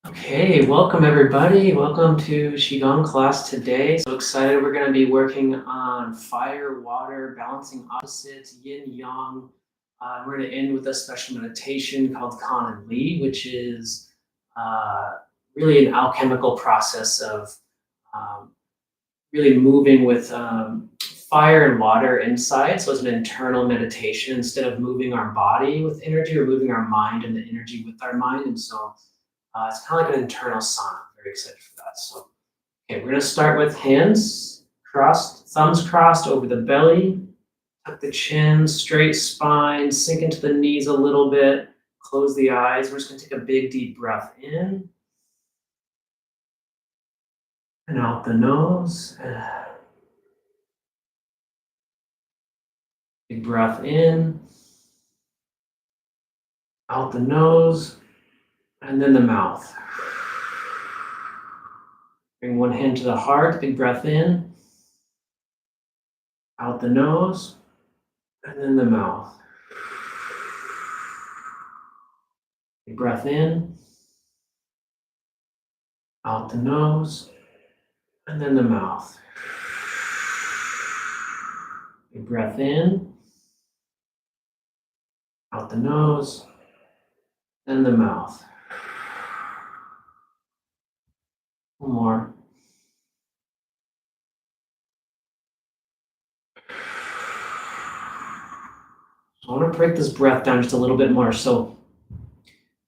Okay, welcome everybody. Welcome to Qigong class today. So excited. We're going to be working on fire, water, balancing opposites, yin, yang. We're going to end with a special meditation called Kan and Li, which is uh, really an alchemical process of um, really moving with fire and water inside. So it's an internal meditation instead of moving our body with energy or moving our mind and the energy with our mind. And so it's kind of like an internal sauna. I'm very excited for that. So, okay, we're going to start with hands crossed, thumbs crossed over the belly. Tuck the chin, straight spine, sink into the knees a little bit. Close the eyes. We're just going to take a big, deep breath in and out the nose. Big breath in, out the nose, and then the mouth. Bring one hand to the heart. Big breath in, out the nose, and then the mouth. Big breath in, out the nose, and then the mouth. Big breath in, out the nose, then the mouth. One more. So I want to break this breath down just a little bit more. So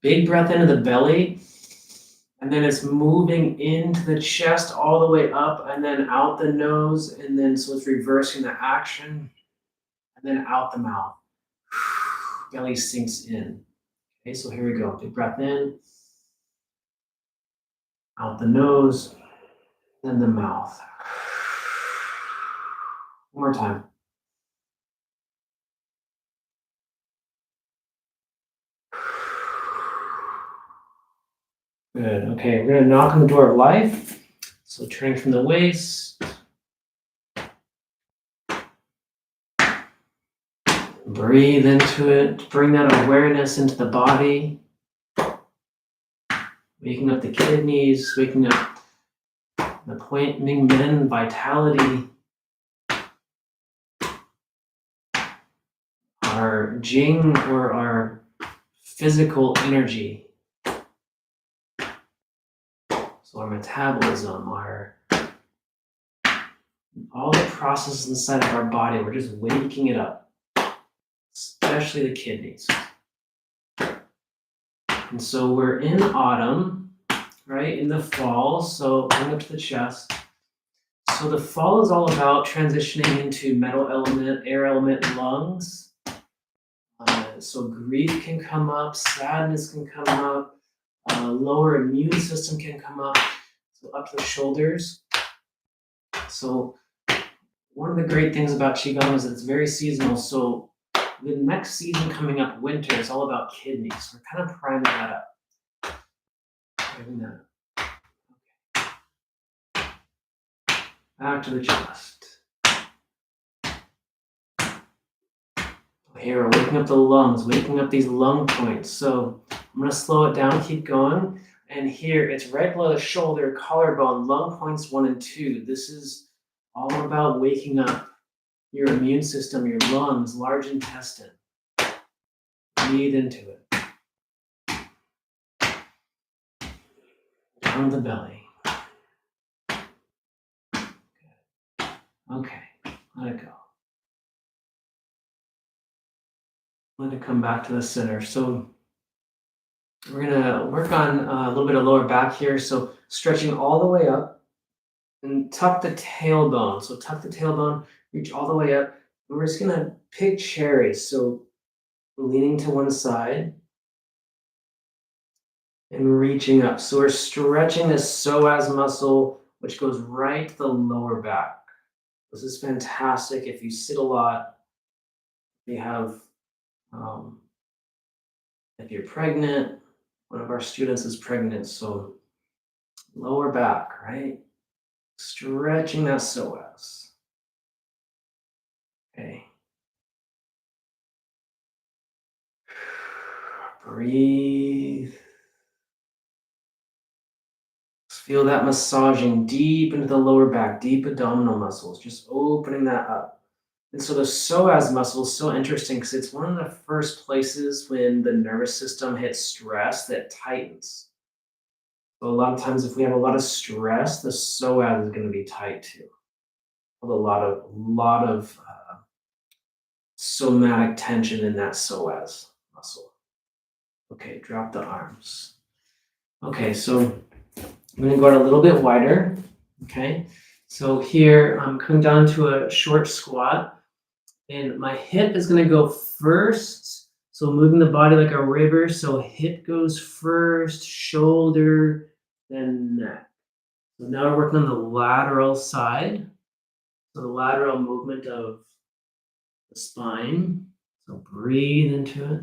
big breath into the belly, and then it's moving into the chest all the way up and then out the nose. And then so it's reversing the action and then out the mouth. Belly sinks in. Okay, so here we go. Big breath in, out the nose, then the mouth. One more time. Good. Okay, we're going to knock on the door of life. So turning from the waist. Breathe into it. Bring that awareness into the body. Waking up the kidneys, waking up the point Ming Men vitality. Our Jing or our physical energy. So our metabolism, all the processes inside of our body, we're just waking it up, especially the kidneys. And so we're in autumn, right, in the fall, so bring up to the chest. So the fall is all about transitioning into metal element, air element, lungs. So grief can come up, sadness can come up, lower immune system can come up, so up to the shoulders. So one of the great things about Qigong is that it's very seasonal. So the next season coming up, winter, is all about kidneys. We're kind of priming that up. Priming that up. Okay. Back to the chest. Here, we're waking up the lungs, waking up these lung points. So I'm going to slow it down, keep going. And here, it's right below the shoulder, collarbone, lung points 1 and 2. This is all about waking up your immune system, your lungs, large intestine. Breathe into it. Down the belly. Okay, let it go. Let it come back to the center. So we're gonna work on a little bit of lower back here. So stretching all the way up and tuck the tailbone. So tuck the tailbone, reach all the way up. And we're just gonna pick cherries. So leaning to one side and reaching up. So we're stretching this psoas muscle, which goes right to the lower back. This is fantastic if you sit a lot, if you have, if you're pregnant. One of our students is pregnant, so lower back, right? Stretching that psoas. Okay. Breathe. Feel that massaging deep into the lower back, deep abdominal muscles, just opening that up. And so the psoas muscle is so interesting because it's one of the first places when the nervous system hits stress that tightens. So a lot of times, if we have a lot of stress, the psoas is going to be tight too. With a lot of somatic tension in that psoas muscle. Okay, drop the arms. Okay, so I'm going to go out a little bit wider. Okay, so here I'm coming down to a short squat, and my hip is going to go first. So moving the body like a river. So hip goes first, shoulder, then neck. So now we're working on the lateral side. So the lateral movement of the spine. So breathe into it.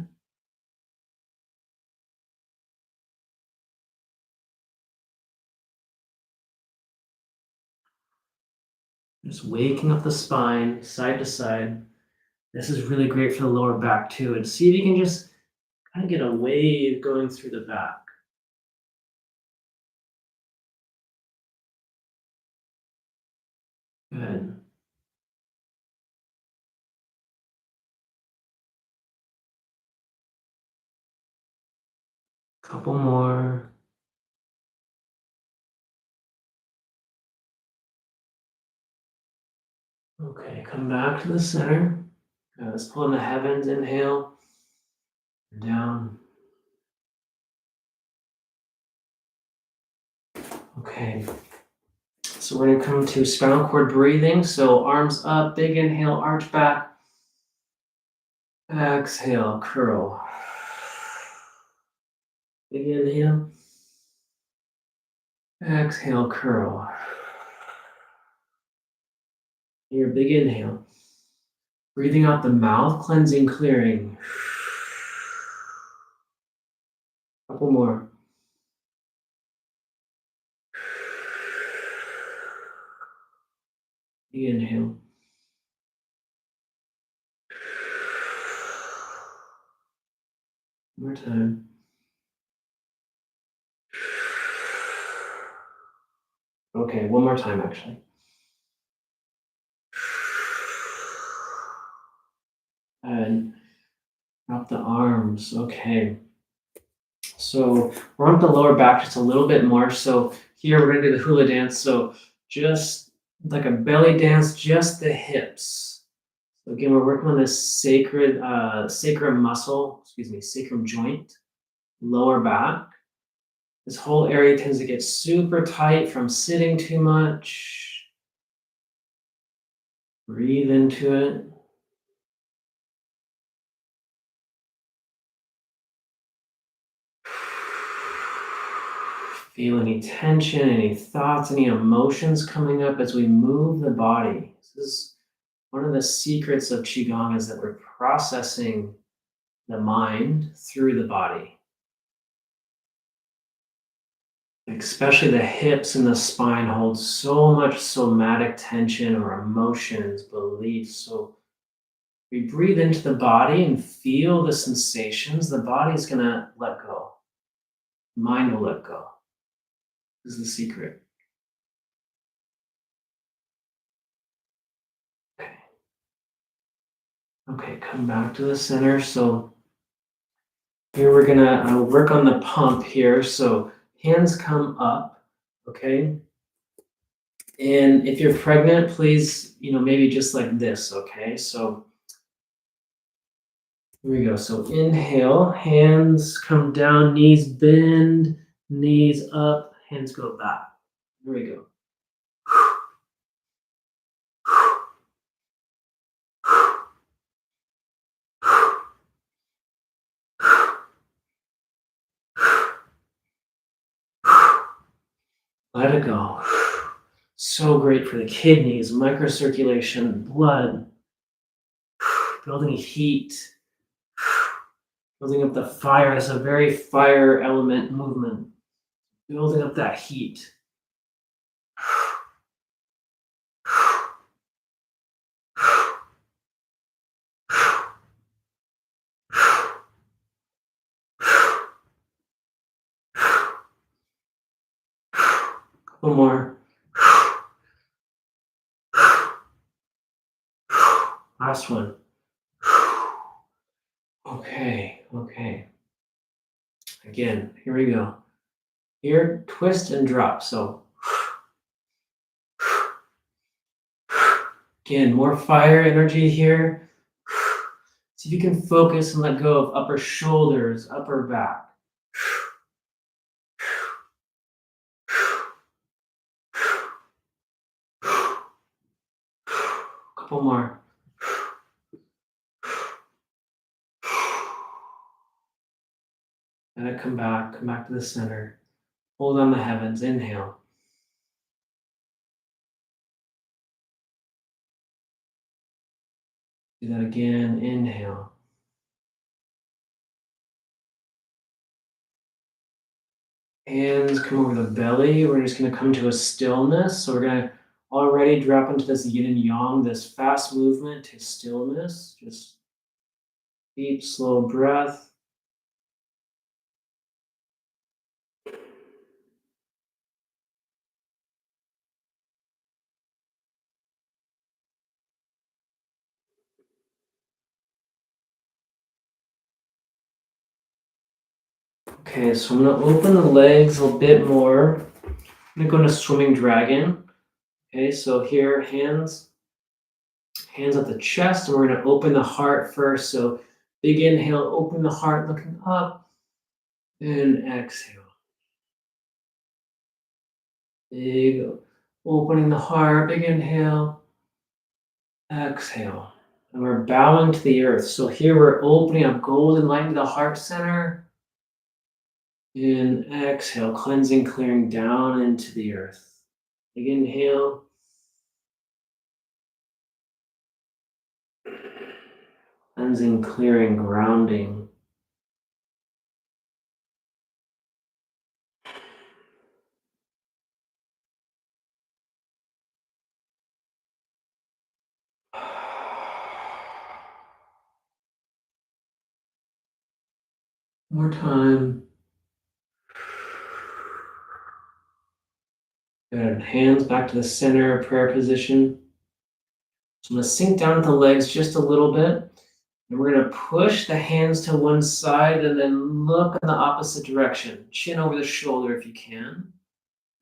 Just waking up the spine side to side. This is really great for the lower back too. And see if you can just kind of get a wave going through the back. Good. Couple more. Okay, come back to the center. Let's pull in the heavens, inhale, down. Okay, so we're gonna come to spinal cord breathing. So arms up, big inhale, arch back. Exhale, curl. Big inhale. Exhale, curl. Here, big inhale. Breathing out the mouth, cleansing, clearing. Couple more. Big inhale. One more time. Okay, one more time actually. And drop the arms. Okay. So we're on the lower back just a little bit more. So here we're gonna do the hula dance. So just like a belly dance, just the hips. So again, we're working on this sacrum muscle, sacrum joint, lower back. This whole area tends to get super tight from sitting too much. Breathe into it. Feel any tension, any thoughts, any emotions coming up as we move the body. This is one of the secrets of Qigong, is that we're processing the mind through the body. Especially the hips and the spine hold so much somatic tension or emotions, beliefs. So we breathe into the body and feel the sensations. The body's going to let go. Mind will let go. This is the secret. Okay. Okay, come back to the center. So here we're gonna work on the pump here. So hands come up, okay? And if you're pregnant, please, maybe just like this, okay? So here we go. So inhale, hands come down, knees bend, knees up, hands go back. Here we go. Let it go. So great for the kidneys, microcirculation, blood, building heat, building up the fire. It's a very fire element movement, building up that heat. Couple more. Last one. Okay, okay. Again, here we go. Here, twist and drop. So again, more fire energy here. See if you can focus and let go of upper shoulders, upper back. Couple more. And come back to the center. Hold on the heavens, inhale. Do that again, inhale. Hands come over the belly. We're just gonna come to a stillness. So we're gonna already drop into this yin and yang, this fast movement to stillness. Just deep, slow breath. Okay, so I'm gonna open the legs a bit more. I'm gonna go into swimming dragon. Okay, so here, hands at the chest, and we're gonna open the heart first. So big inhale, open the heart, looking up, and exhale. Big opening the heart, big inhale, exhale. And we're bowing to the earth. So here we're opening up golden light into the heart center. And exhale, cleansing, clearing down into the earth. Big inhale. Cleansing, clearing, grounding. More time. Good. Hands back to the center, prayer position. So I'm going to sink down with the legs just a little bit. And we're going to push the hands to one side and then look in the opposite direction. Chin over the shoulder if you can.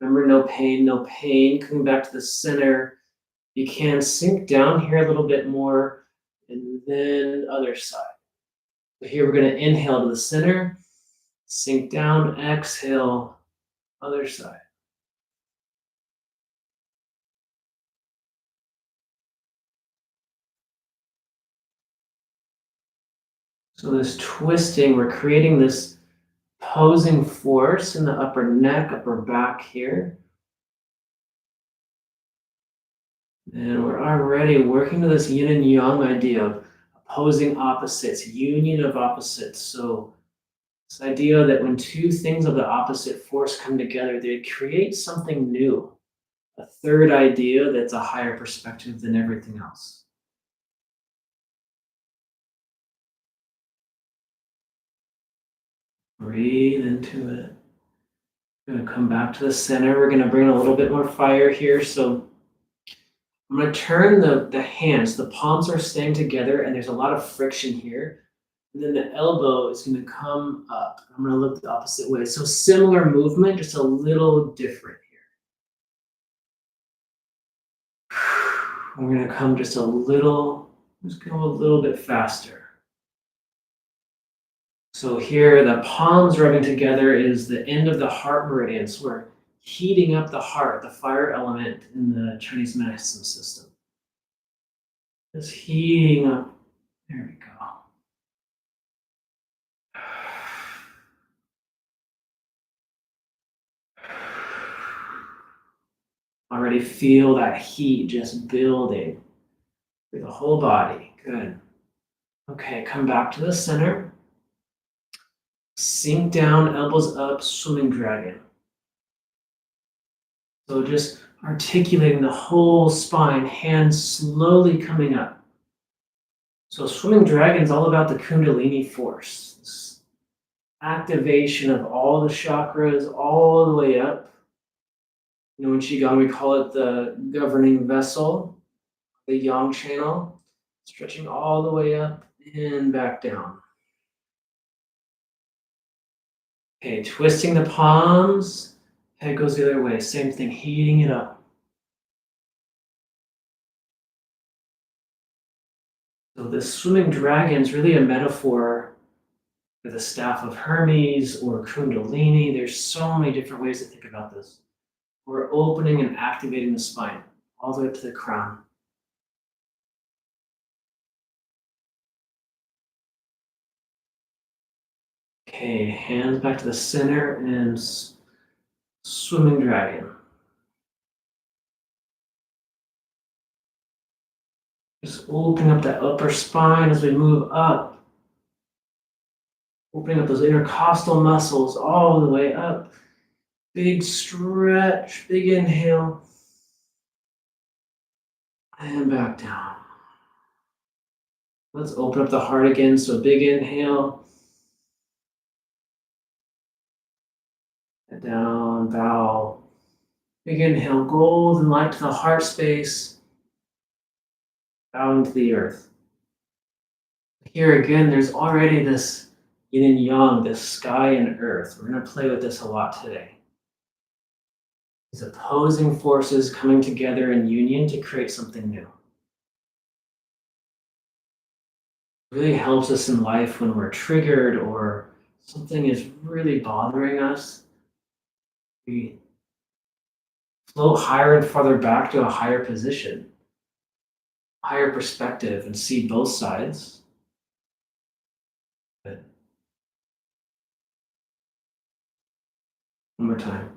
Remember, no pain, no pain. Coming back to the center. You can sink down here a little bit more. And then other side. So here we're going to inhale to the center. Sink down, exhale, other side. So this twisting, we're creating this posing force in the upper neck, upper back here. And we're already working to this yin and yang idea of opposing opposites, union of opposites. So this idea that when two things of the opposite force come together, they create something new, a third idea that's a higher perspective than everything else. Breathe into it. We're going to come back to the center. We're going to bring a little bit more fire here. So I'm going to turn the hands, the palms are staying together, and there's a lot of friction here. And then the elbow is going to come up. I'm going to look the opposite way. So similar movement, just a little different here. We're going to come just go a little bit faster. So here, the palms rubbing together is the end of the heart meridian. So we're heating up the heart, the fire element in the Chinese medicine system. Just heating up. There we go. Already feel that heat just building through the whole body. Good. Okay, come back to the center. Sink down, elbows up, swimming dragon. So just articulating the whole spine, hands slowly coming up. So swimming dragon is all about the kundalini force. This activation of all the chakras all the way up. In Qigong, we call it the governing vessel, the Yang channel, stretching all the way up and back down. Okay, twisting the palms, head goes the other way. Same thing, heating it up. So this swimming dragon is really a metaphor for the staff of Hermes or Kundalini. There's so many different ways to think about this. We're opening and activating the spine all the way up to the crown. Okay, hands back to the center and swimming dragon. Just opening up that upper spine as we move up. Opening up those intercostal muscles all the way up. Big stretch, big inhale. And back down. Let's open up the heart again. So big inhale. Head down, bow. Big inhale, golden light to the heart space. Bowing to the earth. Here again, there's already this yin and yang, this sky and earth. We're going to play with this a lot today. These opposing forces coming together in union to create something new. It really helps us in life when we're triggered or something is really bothering us. We float higher and farther back to a higher position, higher perspective, and see both sides. Good. One more time.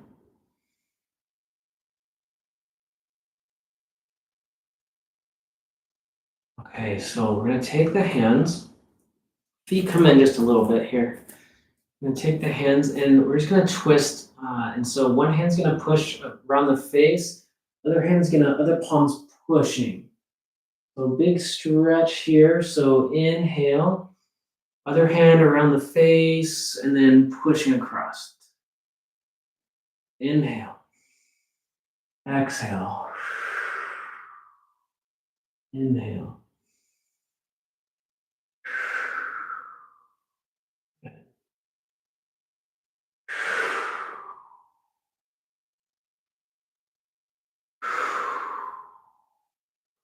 Okay, so we're going to take the hands. Feet come in just a little bit here. I'm going to take the hands and we're just going to twist. And so one hand's going to push around the face, other palm's pushing. So big stretch here. So inhale, other hand around the face, and then pushing across. Inhale, exhale, inhale.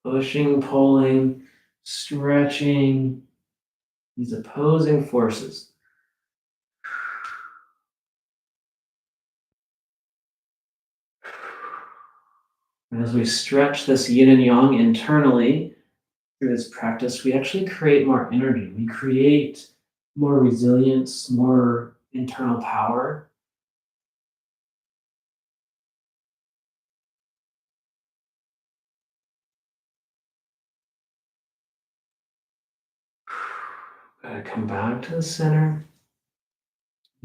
Pushing, pulling, stretching, these opposing forces. And as we stretch this yin and yang internally through this practice, we actually create more energy. We create more resilience, more internal power. Gotta come back to the center.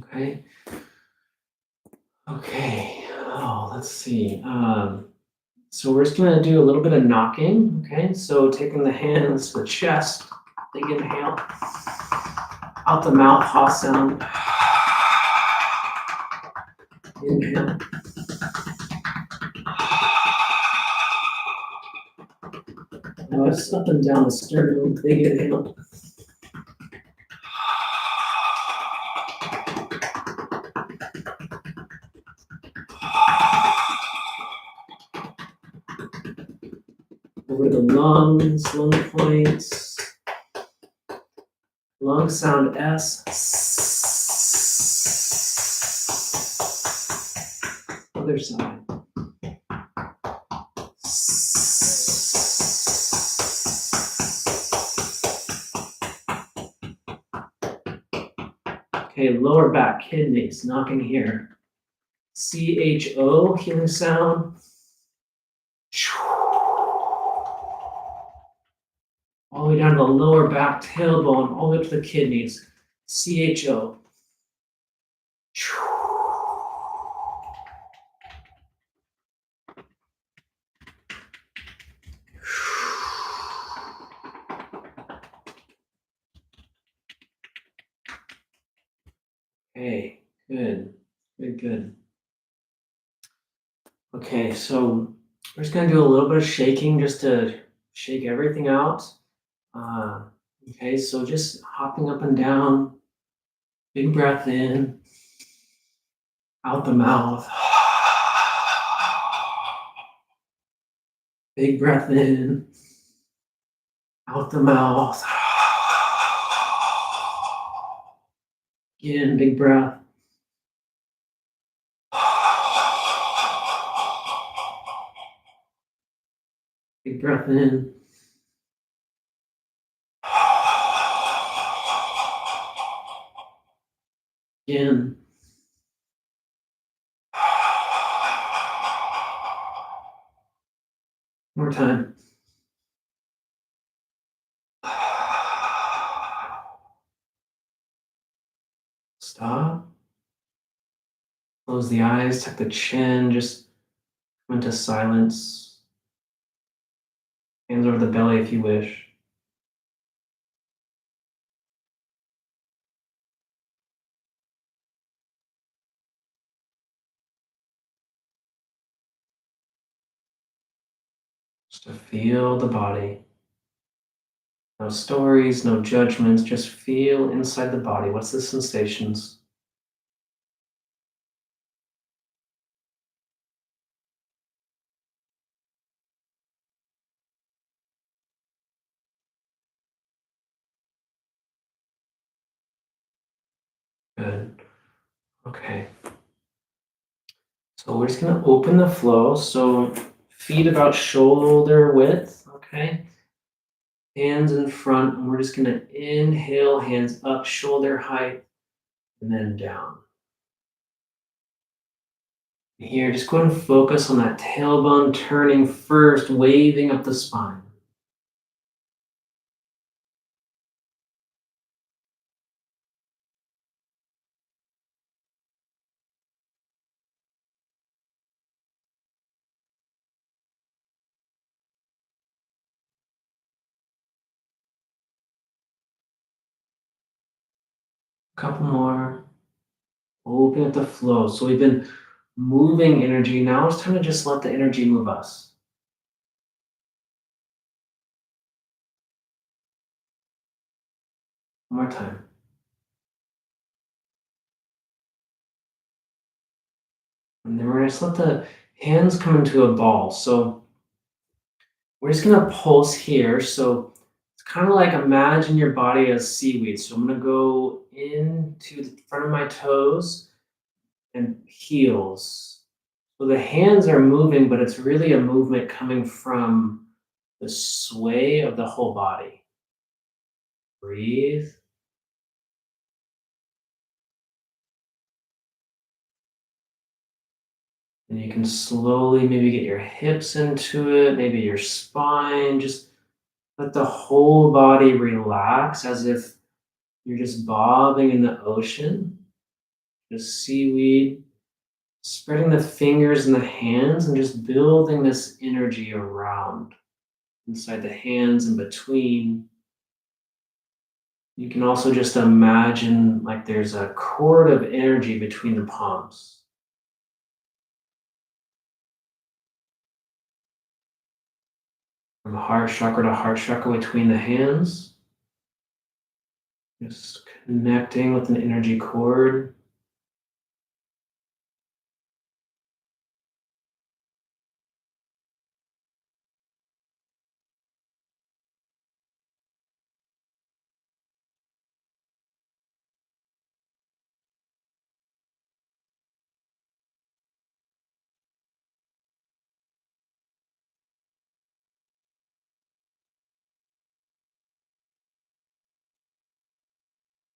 Okay. Okay. Oh, let's see. So we're just gonna do a little bit of knocking. Okay. So taking the hands, the chest, big inhale, out the mouth, ha sound. Inhale. Now it's up and down the sternum, big inhale. Over the lungs, lung points. Lung sound S. Other side. Okay, lower back, kidneys, knocking here. CHO, healing sound. All the way down to the lower back, tailbone, all the way to the kidneys. CHO. Okay, good, good, good. Okay, so we're just gonna do a little bit of shaking just to shake everything out. Uh, okay, so just hopping up and down, big breath in, out the mouth. Big breath in, out the mouth. Again, big breath. Big breath in. Again. More time. Stop. Close the eyes, tuck the chin, just come into silence. Hands over the belly if you wish. Just to feel the body. No stories, no judgments, just feel inside the body. What's the sensations? Good. Okay. So we're just gonna open the flow. So feet about shoulder width, okay? Hands in front, and we're just gonna inhale, hands up, shoulder height, and then down. Here, just go ahead and focus on that tailbone turning first, waving up the spine. A couple more. Open at the flow. So we've been moving energy. Now it's time to just let the energy move us. One more time. And then we're going to let the hands come into a ball. So we're just going to pulse here. So it's kind of like imagine your body as seaweed. So I'm going to go into the front of my toes and heels. So the hands are moving, but it's really a movement coming from the sway of the whole body. Breathe. And you can slowly maybe get your hips into it, maybe your spine. Just let the whole body relax as if you're just bobbing in the ocean, just seaweed, spreading the fingers and the hands and just building this energy around inside the hands and between. You can also just imagine like there's a cord of energy between the palms. From heart chakra to heart chakra between the hands. Just connecting with an energy cord.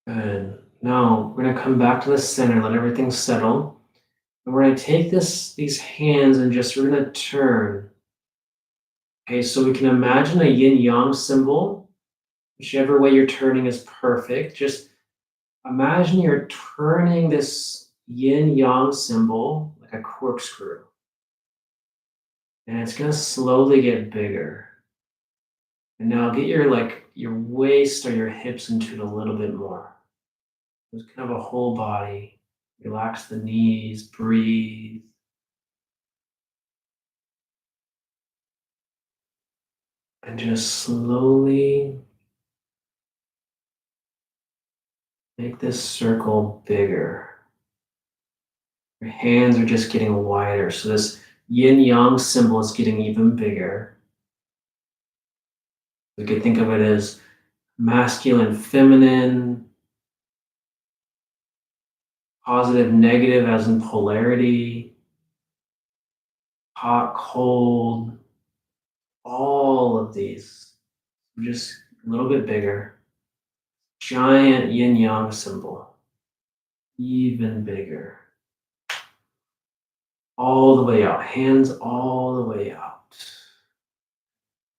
Good. Now we're going to come back to the center, let everything settle. And we're going to take these hands and just we're going to turn. Okay, so we can imagine a yin yang symbol. Whichever way you're turning is perfect. Just imagine you're turning this yin yang symbol like a corkscrew. And it's going to slowly get bigger. And now get your waist or your hips into it a little bit more. It's kind of a whole body. Relax the knees, breathe. And just slowly make this circle bigger. Your hands are just getting wider. So this yin yang symbol is getting even bigger. We could think of it as masculine, feminine, positive, negative, as in polarity, hot, cold, all of these. Just a little bit bigger. Giant yin yang symbol, even bigger. All the way out, hands all the way out.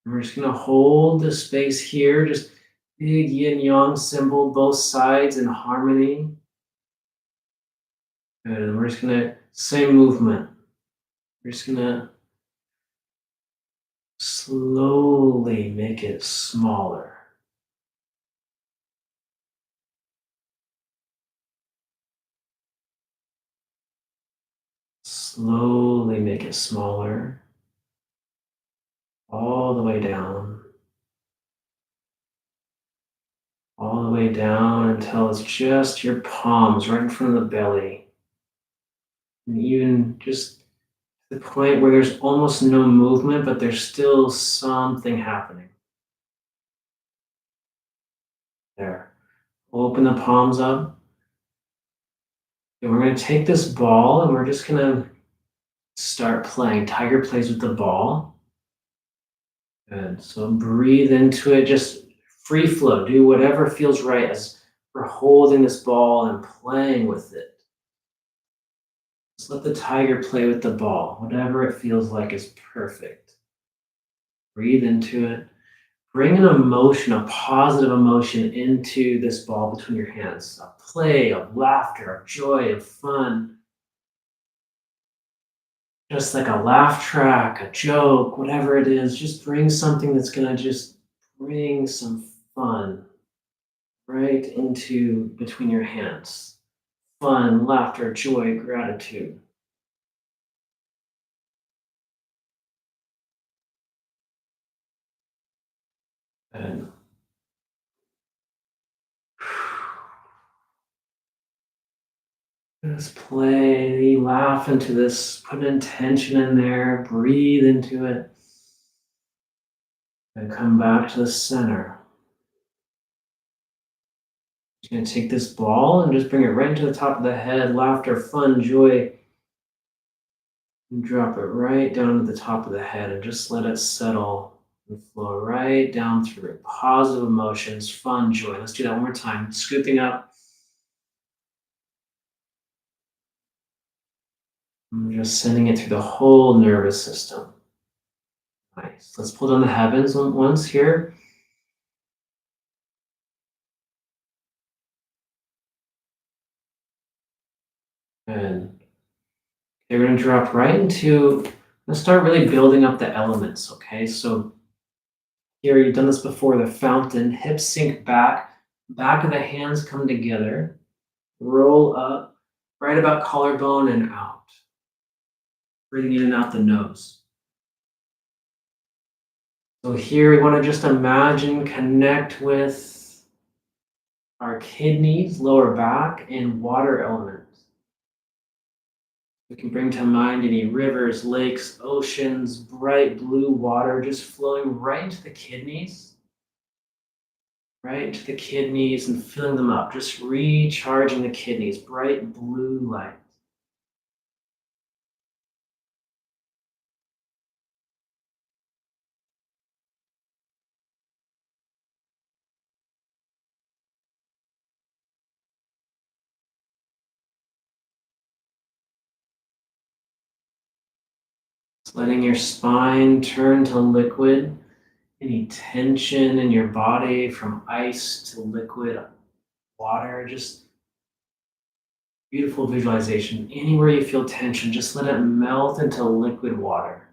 And we're just gonna hold the space here, just big yin yang symbol, both sides in harmony. Good, and we're just gonna, same movement. We're just gonna slowly make it smaller. Slowly make it smaller. All the way down. All the way down until it's just your palms right in front of the belly. And even just the point where there's almost no movement, but there's still something happening. There. Open the palms up. And we're going to take this ball and we're just going to start playing. Tiger plays with the ball. Good. So breathe into it. Just free flow. Do whatever feels right as we're holding this ball and playing with it. Just let the tiger play with the ball. Whatever it feels like is perfect. Breathe into it. Bring an emotion, a positive emotion into this ball between your hands. A play of laughter, of joy, of fun. Just like a laugh track, a joke, whatever it is, just bring something that's going to just bring some fun right into between your hands. Fun, laughter, joy, gratitude. And just play, laugh into this, put intention in there, breathe into it, and come back to the center. Just gonna take this ball and just bring it right into the top of the head, laughter, fun, joy, and drop it right down to the top of the head and just let it settle and flow right down through it. Positive emotions, fun, joy. Let's do that one more time. Scooping up. And just sending it through the whole nervous system. Nice. Let's pull down the heavens once here. And we're going to drop right into, let's start really building up the elements, okay? So here, you've done this before, the fountain, hips sink back of the hands come together, roll up, right about collarbone and out. Breathing in and out the nose. So here we want to just imagine, connect with our kidneys, lower back, and water elements. We can bring to mind any rivers, lakes, oceans, bright blue water just flowing right into the kidneys. Right into the kidneys and filling them up, just recharging the kidneys, bright blue light. Just letting your spine turn to liquid. Any tension in your body from ice to liquid water, just beautiful visualization. Anywhere you feel tension, just let it melt into liquid water.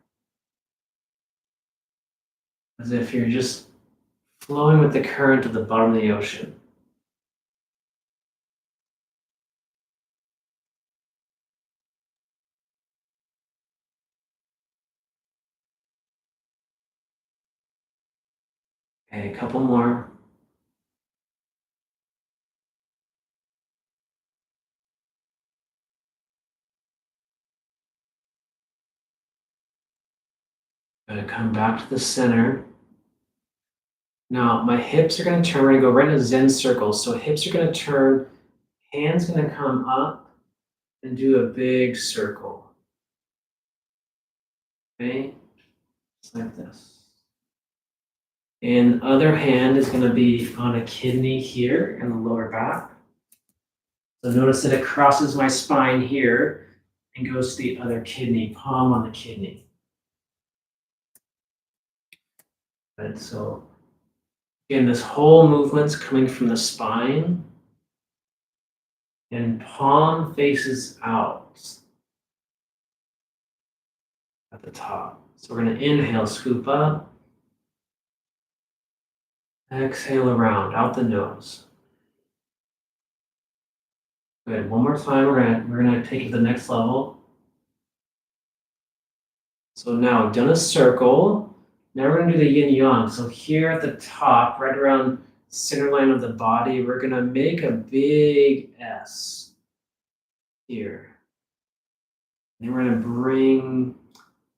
As if you're just flowing with the current of the bottom of the ocean. Okay, a couple more. Gonna come back to the center. Now my hips are gonna turn. We're gonna go right in a Zen circle. So hips are gonna turn, hands gonna come up and do a big circle. Okay, just like this. And other hand is gonna be on a kidney here in the lower back. So notice that it crosses my spine here and goes to the other kidney, palm on the kidney. Good. So again, this whole movement's coming from the spine, and palm faces out at the top. So we're going to inhale, scoop up, exhale around, out the nose. Good. One more time, we're gonna take it to the next level. So now we've done a circle. Now we're gonna do the yin yang. So here at the top, right around center line of the body, we're gonna make a big S here. And we're gonna bring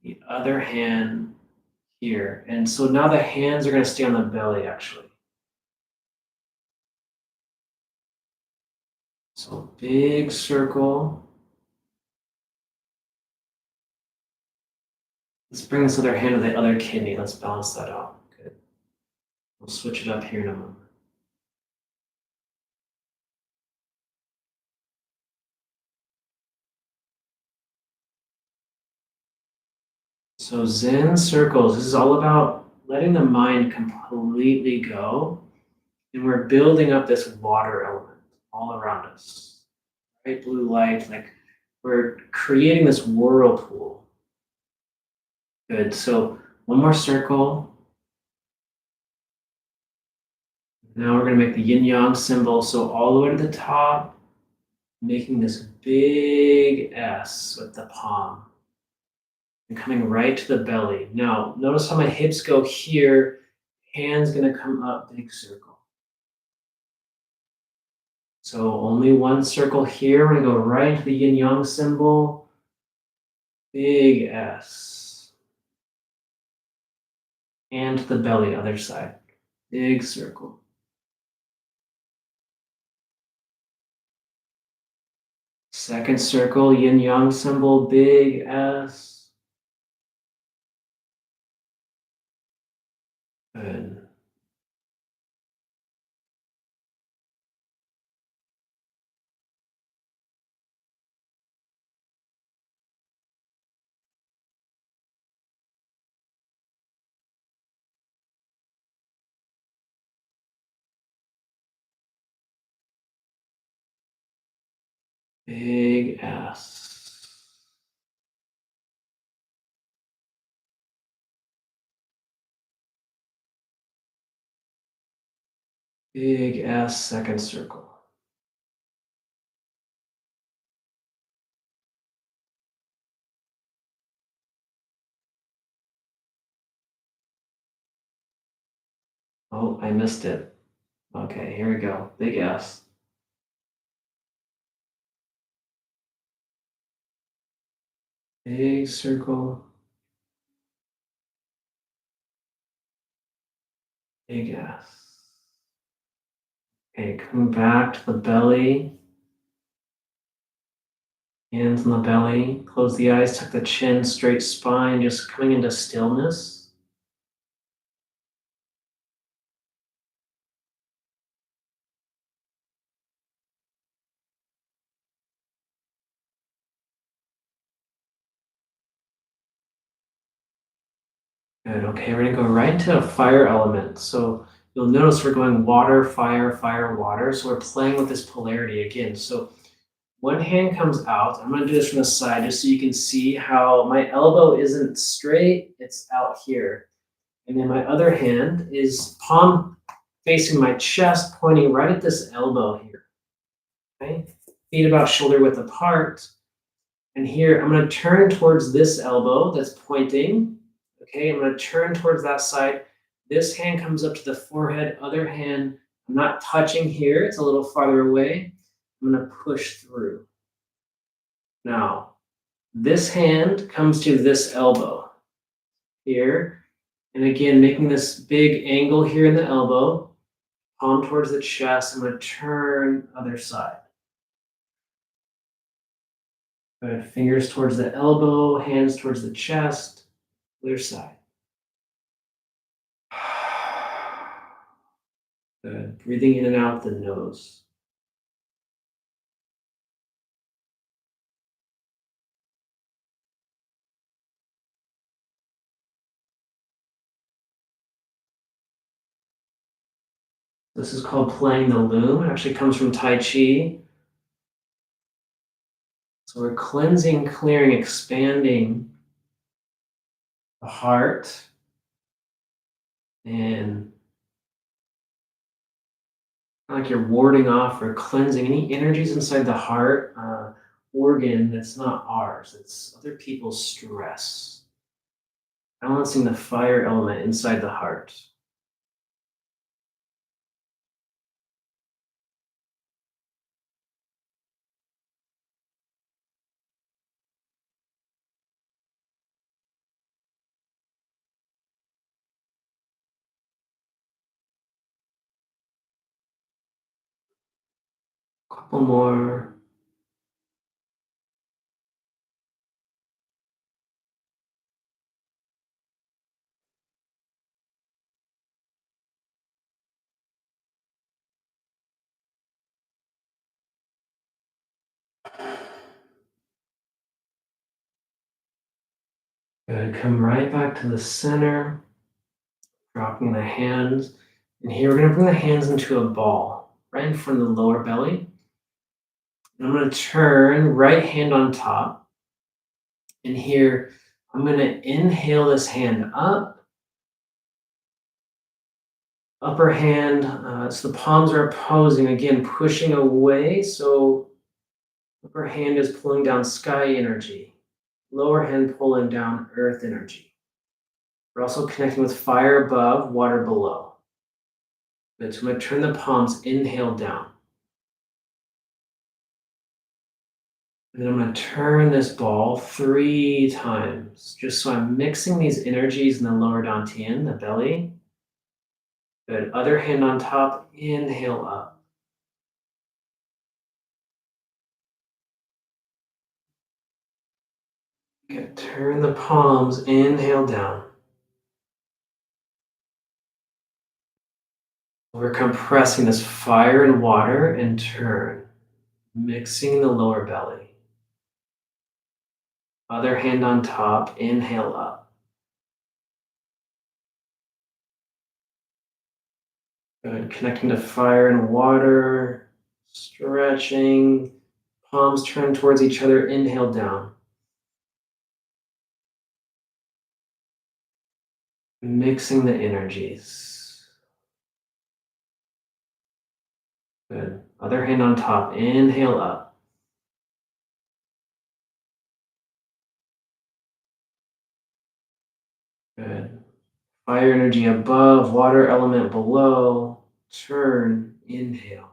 the other hand here. And so now the hands are gonna stay on the belly actually. So big circle. Let's bring this other hand to the other kidney. Let's balance that out. Good. We'll switch it up here in a moment. So Zen circles, this is all about letting the mind completely go. And we're building up this water element all around us. Bright blue light, like we're creating this whirlpool. Good. So one more circle. Now we're going to make the yin yang symbol. So all the way to the top, making this big S with the palm. And coming right to the belly. Now, notice how my hips go here. Hands going to come up, big circle. So only one circle here. We're going to go right into the yin yang symbol. Big S. And to the belly, other side. Big circle. Second circle, yin yang symbol, big S. Good. Big S. Big S, second circle. Oh, I missed it. Okay, here we go. Big S. Big circle. Big S. Okay, coming back to the belly. Hands on the belly. Close the eyes, tuck the chin, straight spine, just coming into stillness. Good. Okay, we're gonna go right into a fire element. So you'll notice we're going water, fire, fire, water. So we're playing with this polarity again. So one hand comes out. I'm gonna do this from the side just so you can see how my elbow isn't straight, it's out here. And then my other hand is palm facing my chest, pointing right at this elbow here. Okay, feet about shoulder width apart. And here I'm gonna turn towards this elbow that's pointing. Okay, I'm going to turn towards that side. This hand comes up to the forehead, other hand, I'm not touching here, it's a little farther away. I'm gonna push through. Now, this hand comes to this elbow here. And again, making this big angle here in the elbow, palm towards the chest. I'm gonna turn other side. Good. Fingers towards the elbow, hands towards the chest, other side. Good. Breathing in and out the nose. This is called playing the loom. It actually comes from Tai Chi. So we're cleansing, clearing, expanding the heart and like you're warding off or cleansing any energies inside the heart organ that's not ours. It's other people's stress. Balancing the fire element inside the heart. Couple more. Good. Come right back to the center, dropping the hands. And here we're going to bring the hands into a ball right in front of the lower belly. And I'm going to turn right hand on top. And here I'm going to inhale this hand up. Upper hand, so the palms are opposing, again, pushing away. So upper hand is pulling down sky energy. Lower hand pulling down earth energy. We're also connecting with fire above, water below. Good. So I'm going to turn the palms, inhale down. And then I'm going to turn this ball 3 times, just so I'm mixing these energies in the lower dantian, the belly. Good. Other hand on top, inhale up. Good. Turn the palms, inhale down. We're compressing this fire and water and turn, mixing the lower belly. Other hand on top, inhale up. Good. Connecting to fire and water, stretching, palms turn towards each other, inhale down. Mixing the energies. Good. Other hand on top, inhale up. Good. Fire energy above, water element below. Turn, inhale.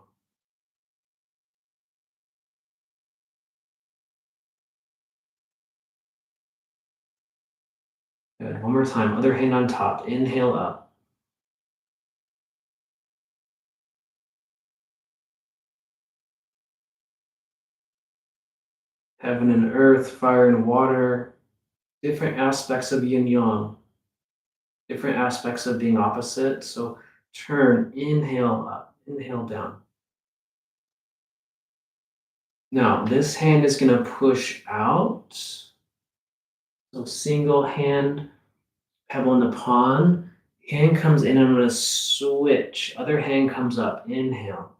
Good. One more time. Other hand on top. Inhale up. Heaven and earth, fire and water. Different aspects of yin yang. Different aspects of being opposite. So turn, inhale up, inhale down. Now, this hand is going to push out. So single hand, pebble in the palm. Hand comes in, I'm going to switch. Other hand comes up, inhale.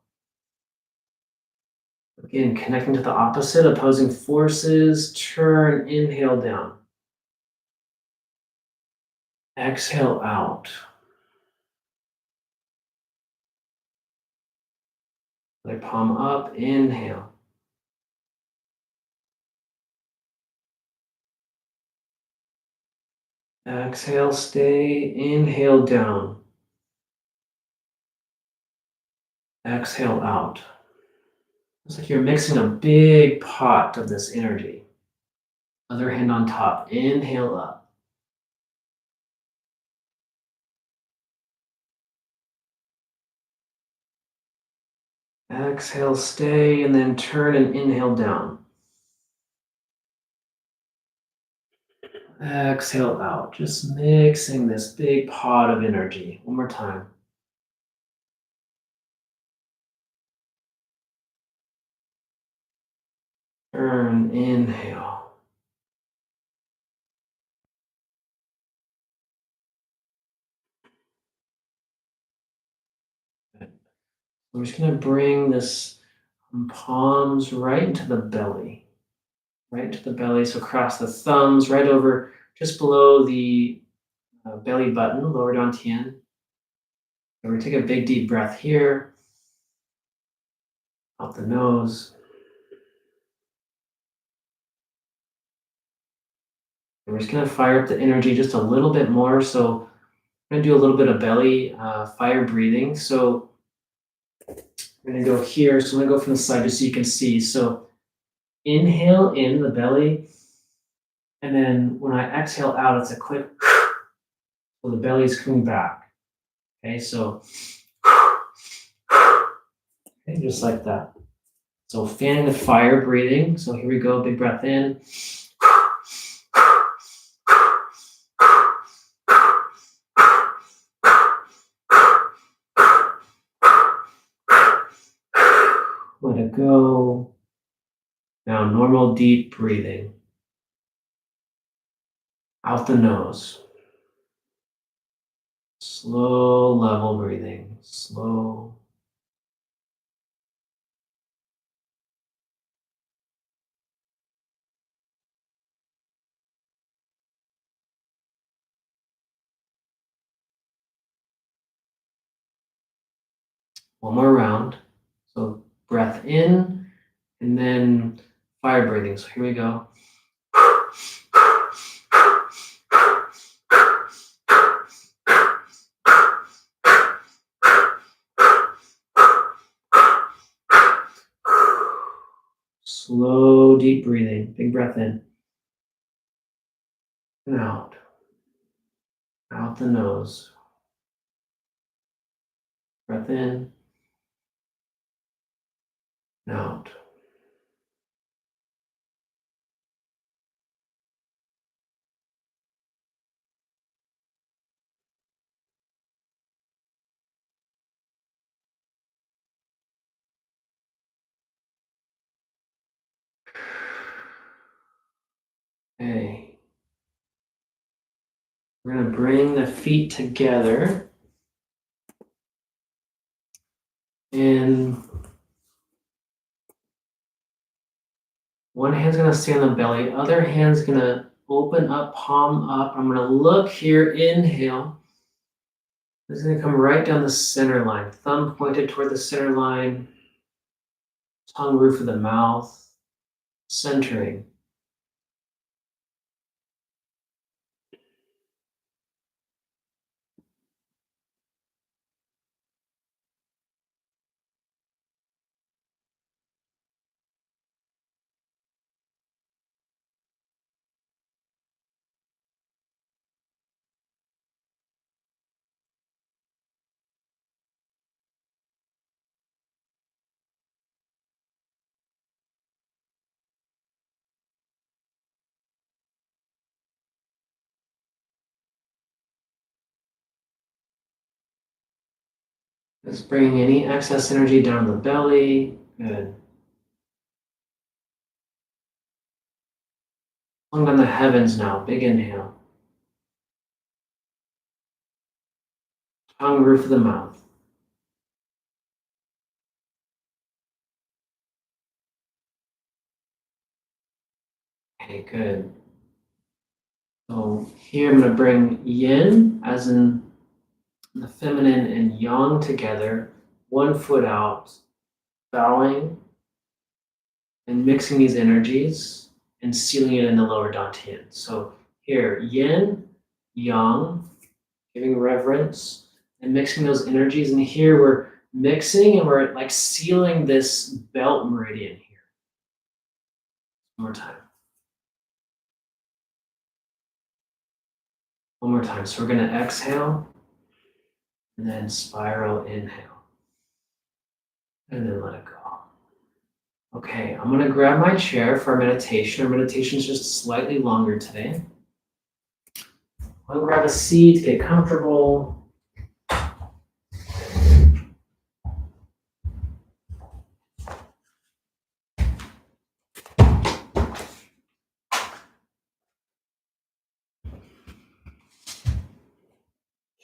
Again, connecting to the opposite, opposing forces. Turn, inhale down. Exhale out. Other palm up, inhale. Exhale, stay, inhale down. Exhale out. It's like you're mixing a big pot of this energy. Other hand on top. Inhale up. Exhale, stay, and then turn and inhale down. Exhale out. Just mixing this big pot of energy. One more time. Turn, inhale. We're just going to bring this palms right into the belly. Right into the belly. So cross the thumbs right over, just below the belly button, lower dantian. And we're going to take a big deep breath here. Out the nose. And we're just going to fire up the energy just a little bit more. So I'm going to do a little bit of belly fire breathing. So we're going to go here. So I'm going to go from the side just so you can see. So inhale in the belly. And then when I exhale out, it's a quick, so the belly is coming back. Okay, so okay, just like that. So fanning the fire breathing. So here we go, big breath in. Let it go. Now normal deep breathing. Out the nose. Slow level breathing. Slow. One more round. So breath in and then fire breathing. So here we go. Slow, deep breathing. Big breath in. And out. Out the nose. Breath in. And out. Okay. We're going to bring the feet together. And one hand's going to stay on the belly. Other hand's going to open up, palm up. I'm going to look here. Inhale. This is going to come right down the center line. Thumb pointed toward the center line. Tongue roof of the mouth. Centering. Just bringing any excess energy down the belly. Good. Tongue on the heavens now. Big inhale. Tongue roof of the mouth. Okay, good. So here I'm going to bring yin, as in the feminine, and yang together. One foot out, bowing, and mixing these energies and sealing it in the lower dantian. So here, yin, yang, giving reverence, and mixing those energies. And here we're mixing and we're like sealing this belt meridian here. One more time. One more time. So we're going to exhale and then spiral inhale and then let it go. Okay, I'm going to grab my chair for our meditation. Our meditation is just slightly longer today. I'll grab a seat, get comfortable.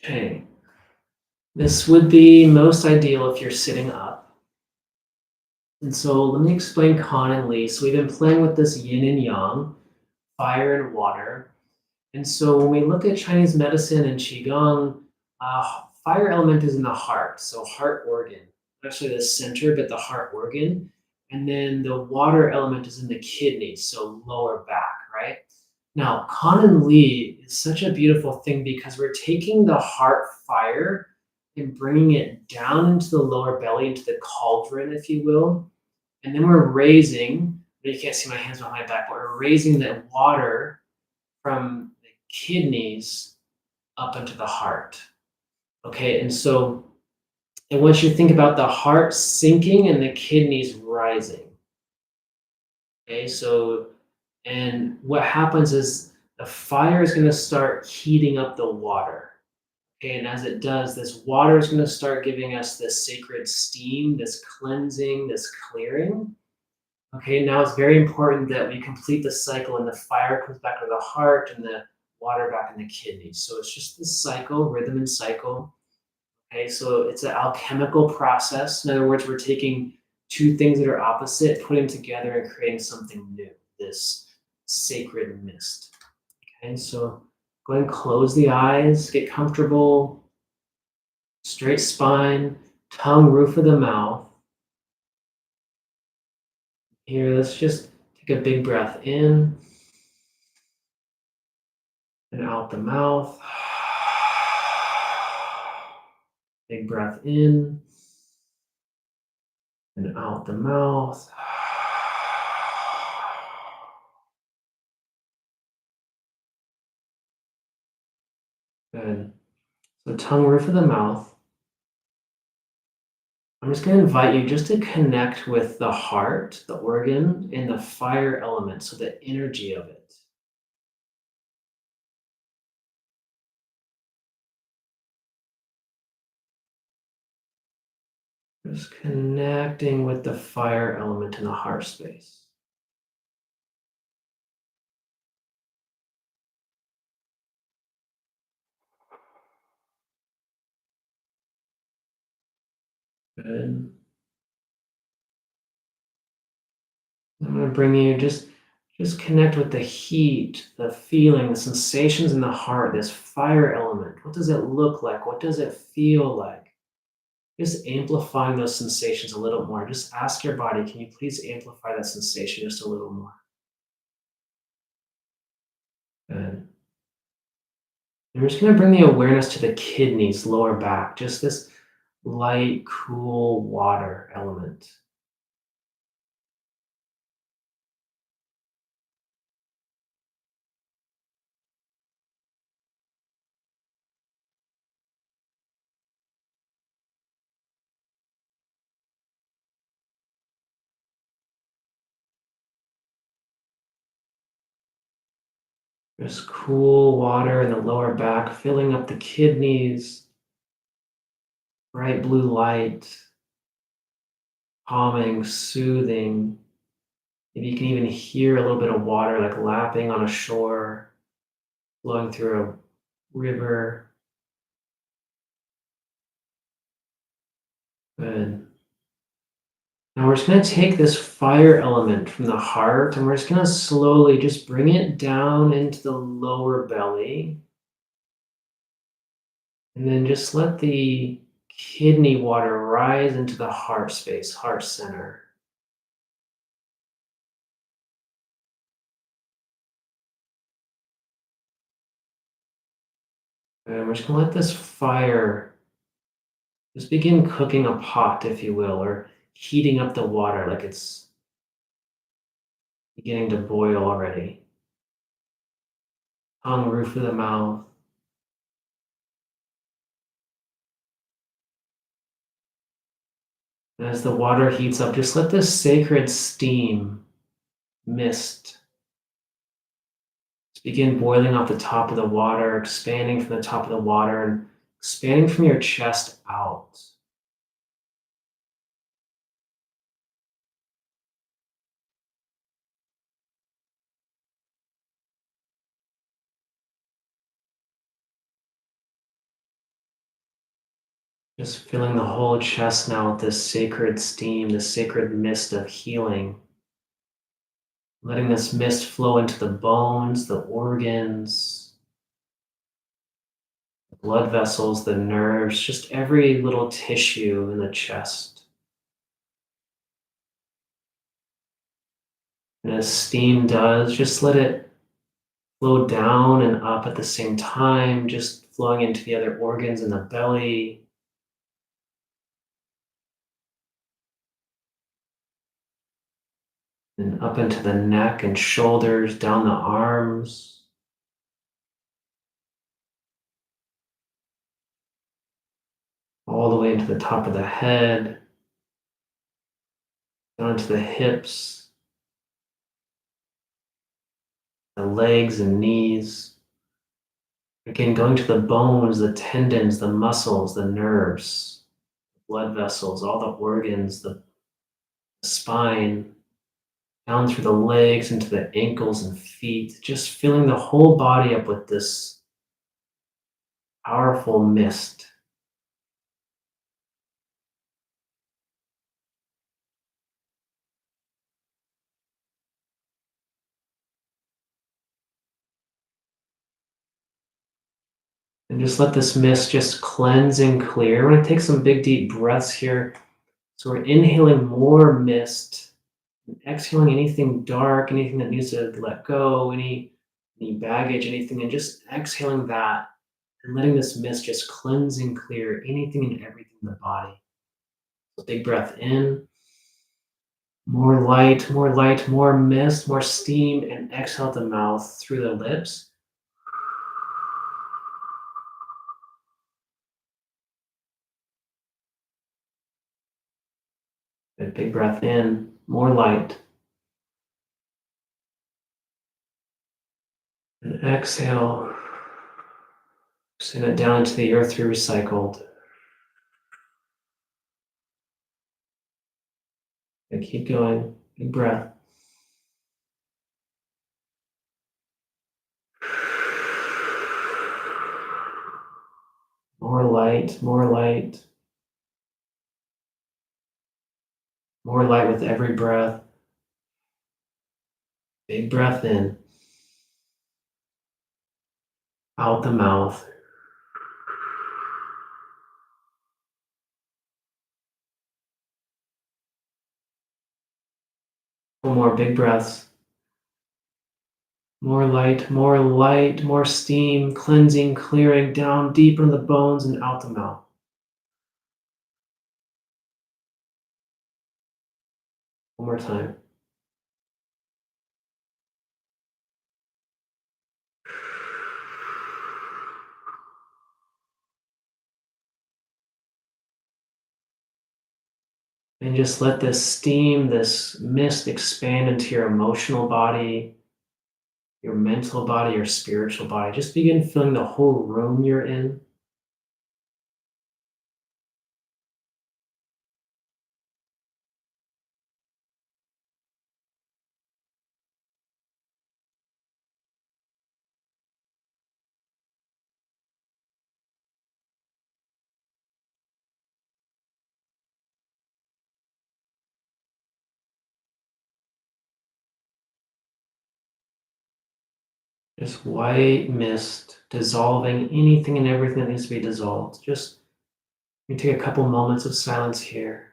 Okay, this would be most ideal if you're sitting up. And so let me explain Kan and Li. So we've been playing with this yin and yang, fire and water. And so when we look at Chinese medicine and Qigong, fire element is in the heart, so heart organ, actually the center, but the heart organ. And then the water element is in the kidneys, so lower back, right? Now, Kan and Li is such a beautiful thing because we're taking the heart fire and bringing it down into the lower belly, into the cauldron, if you will. And then we're raising, you can't see my hands behind my back, but we're raising the water from the kidneys up into the heart. Okay, and so, and once you think about the heart sinking and the kidneys rising. Okay, so, and what happens is the fire is going to start heating up the water. Okay, and as it does, this water is going to start giving us this sacred steam, this cleansing, this clearing. Okay, now it's very important that we complete the cycle and the fire comes back to the heart and the water back in the kidneys. So it's just this cycle, rhythm and cycle. Okay, so it's an alchemical process. In other words, we're taking two things that are opposite, putting them together and creating something new, this sacred mist. Okay, so go ahead and close the eyes, get comfortable, straight spine, tongue, roof of the mouth. Here, let's just take a big breath in and out the mouth. Big breath in and out the mouth. Good. So tongue, roof of the mouth. I'm just going to invite you just to connect with the heart, the organ, and the fire element, so the energy of it. Just connecting with the fire element in the heart space. Good. I'm going to bring you just connect with the heat, the feeling, the sensations in the heart, this fire element. What does it look like? What does it feel like? Just amplifying those sensations a little more. Just ask your body, can you please amplify that sensation just a little more? Good. And we're just going to bring the awareness to the kidneys, lower back, just this light, cool water element. There's cool water in the lower back, filling up the kidneys, bright blue light, calming, soothing. Maybe you can even hear a little bit of water like lapping on a shore, flowing through a river. Good. Now we're just going to take this fire element from the heart and we're just going to slowly just bring it down into the lower belly. And then just let the kidney water rise into the heart space, heart center. And we're just going to let this fire, Just begin cooking a pot, if you will, or heating up the water like it's beginning to boil already. Tongue, roof of the mouth. And as the water heats up, just let this sacred steam, mist, just begin boiling off the top of the water, expanding from the top of the water, and expanding from your chest out. Just filling the whole chest now with this sacred steam, this sacred mist of healing. Letting this mist flow into the bones, the organs, the blood vessels, the nerves, just every little tissue in the chest. And as steam does, just let it flow down and up at the same time, just flowing into the other organs in the belly, and up into the neck and shoulders, down the arms, all the way into the top of the head, down to the hips, the legs and knees. Again, going to the bones, the tendons, the muscles, the nerves, blood vessels, all the organs, the spine, down through the legs into the ankles and feet, just filling the whole body up with this powerful mist. And just let this mist just cleanse and clear. We're going to take some big deep breaths here. So we're inhaling more mist, and exhaling anything dark, anything that needs to let go, any baggage, anything, and just exhaling that and letting this mist just cleanse and clear anything and everything in the body. So big breath in, more light, more mist, more steam, and exhale out the mouth through the lips. Good, big breath in, more light, and exhale. Send it down into the earth to be recycled. And keep going, big breath. More light, more light. More light with every breath. Big breath in. Out the mouth. One more big breaths. More light, more steam, cleansing, clearing down deep into the bones and out the mouth. One more time. And just let this steam, this mist expand into your emotional body, your mental body, your spiritual body. Just begin filling the whole room you're in. Just white mist dissolving anything and everything that needs to be dissolved. Just you take a couple moments of silence here.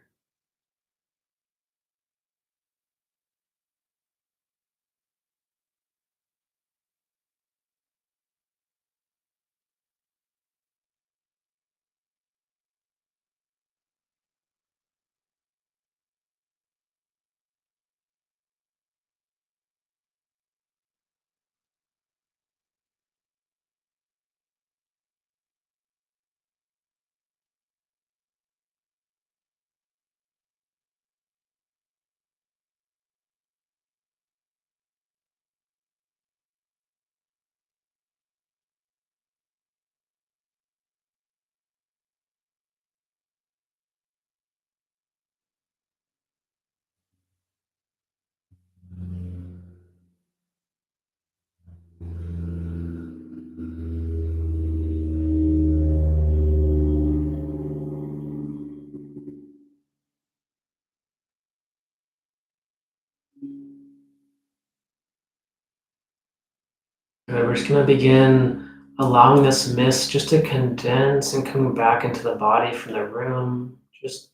Good. We're just going to begin allowing this mist just to condense and coming back into the body from the room, just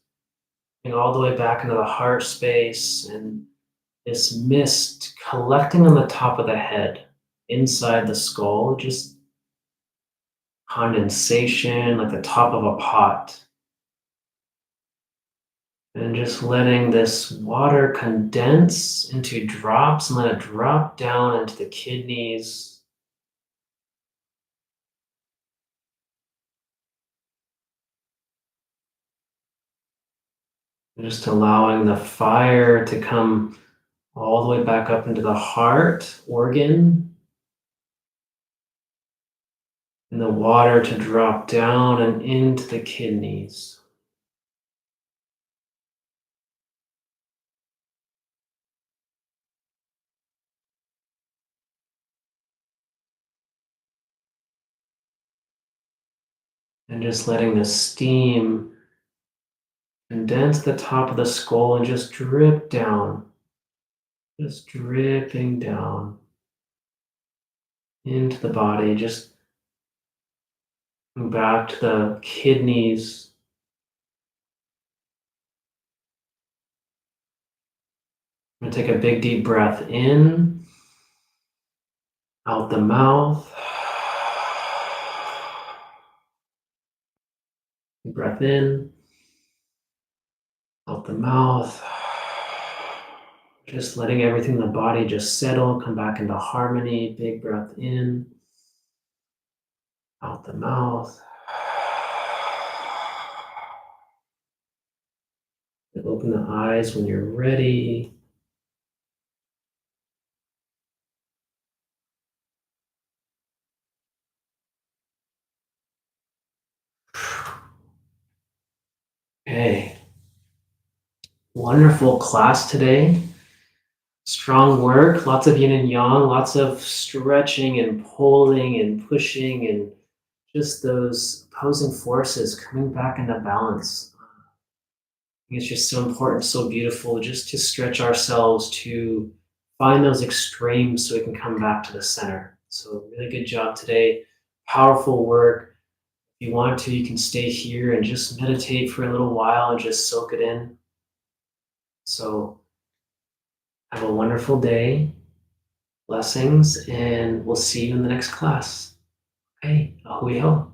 all the way back into the heart space, and this mist collecting on the top of the head, inside the skull, just condensation like the top of a pot. And just letting this water condense into drops and let it drop down into the kidneys. And just allowing the fire to come all the way back up into the heart organ, and the water to drop down and into the kidneys. And just letting the steam condense the top of the skull and just drip down, just dripping down into the body, just back to the kidneys. I'm gonna take a big deep breath in, out the mouth. Breath in, out the mouth. Just letting everything in the body just settle, come back into harmony. Big breath in, out the mouth. Open the eyes when you're ready. Okay. Wonderful class today. Strong work, lots of yin and yang, lots of stretching and pulling and pushing and just those opposing forces coming back into balance. It's just so important, so beautiful just to stretch ourselves to find those extremes so we can come back to the center. So really good job today. Powerful work. If you want to, you can stay here and just meditate for a little while and just soak it in. So have a wonderful day. Blessings, and we'll see you in the next class. Okay, ahui ho.